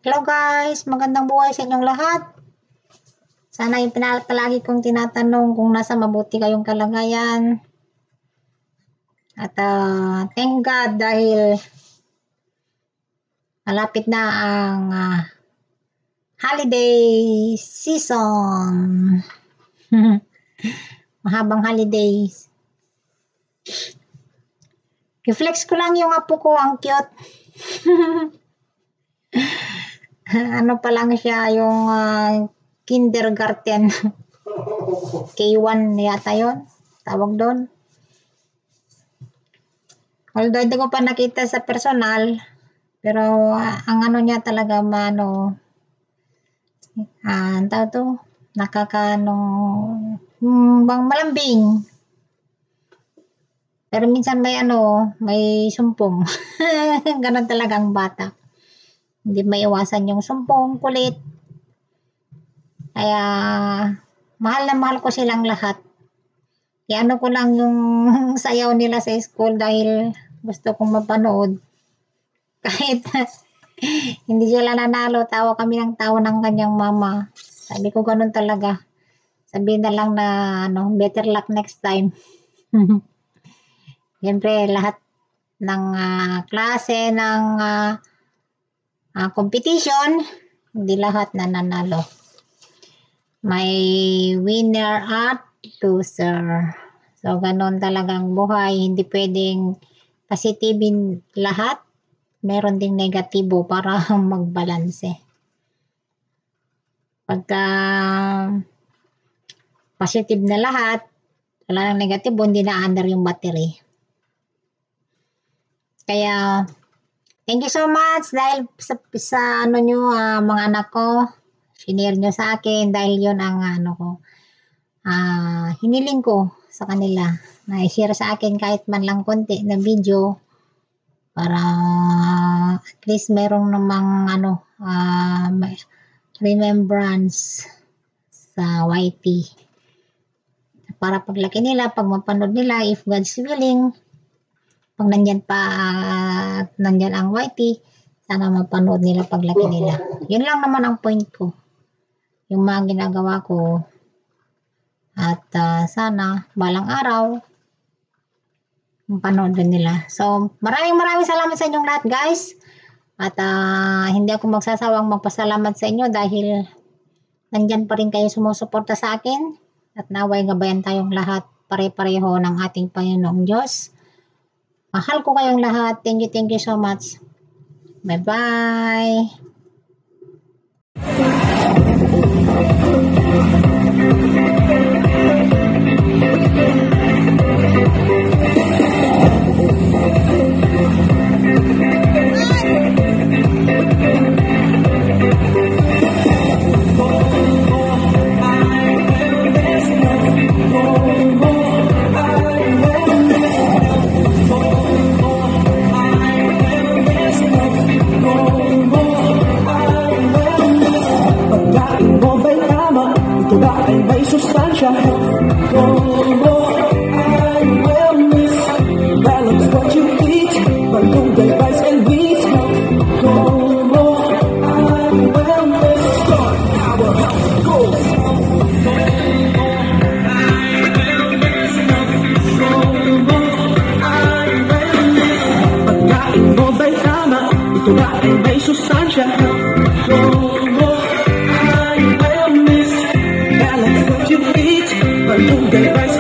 Hello guys, magandang buhay sa inyong lahat. Sana yung palagi kong tinatanong kung nasa mabuti kayong kalagayan. At thank God dahil malapit na ang holiday season. Mahabang holidays. I-flex ko lang yung apo ko, ang cute. Ano pa lang siya, yung kindergarten. K1 yata yun, tawag doon. Although hindi ko pa nakita sa personal, pero ang ano niya talaga bang malambing. Pero minsan may sumpong. Ganon talaga ang bata. Hindi may iwasan yung sumpong, kulit. Kaya mahal na mahal ko silang lahat. Iano ko lang yung sayaw nila sa school dahil gusto kong mapanood. Kahit hindi sila nanalo, tawa kami ng tawa ng kanyang mama. Sabi ko ganun talaga. Sabihin na lang na better luck next time. Siyempre lahat ng klase ng competition, hindi lahat na nanalo. May winner at loser. So, ganun talagang buhay. Hindi pwedeng positivein lahat. Meron ding negatibo para magbalanse. Pagka positive na lahat, wala nang negatibo, hindi na under yung battery. Kaya, thank you so much dahil sa mga anak ko, sinare nyo sa akin dahil yun ang hiniling ko sa kanila na i-share sa akin kahit man lang konti na video para at least merong namang remembrance sa YT para paglaki nila, pag mapanood nila, if God's willing, pag nandyan ang YT, sana mapanood nila paglaki nila. Yun lang naman ang point ko. Yung mga ginagawa ko. At sana balang araw mapanood din nila. So, maraming salamat sa inyong lahat, guys. At hindi ako magsasawang magpasalamat sa inyo dahil nandyan pa rin kayo sumusuporta sa akin. At naway gabayan tayong lahat pare-pareho ng ating Panginoong Diyos. Mahal ko kayong lahat. Thank you so much. Bye-bye. May sustansya, I will miss balance what you eat, malunggay, rice and wheat. I will miss start our health goals. Pagkain mo ba'y tama? Ito ba ay may sustansya? I will miss balance what you eat, malunggay, rice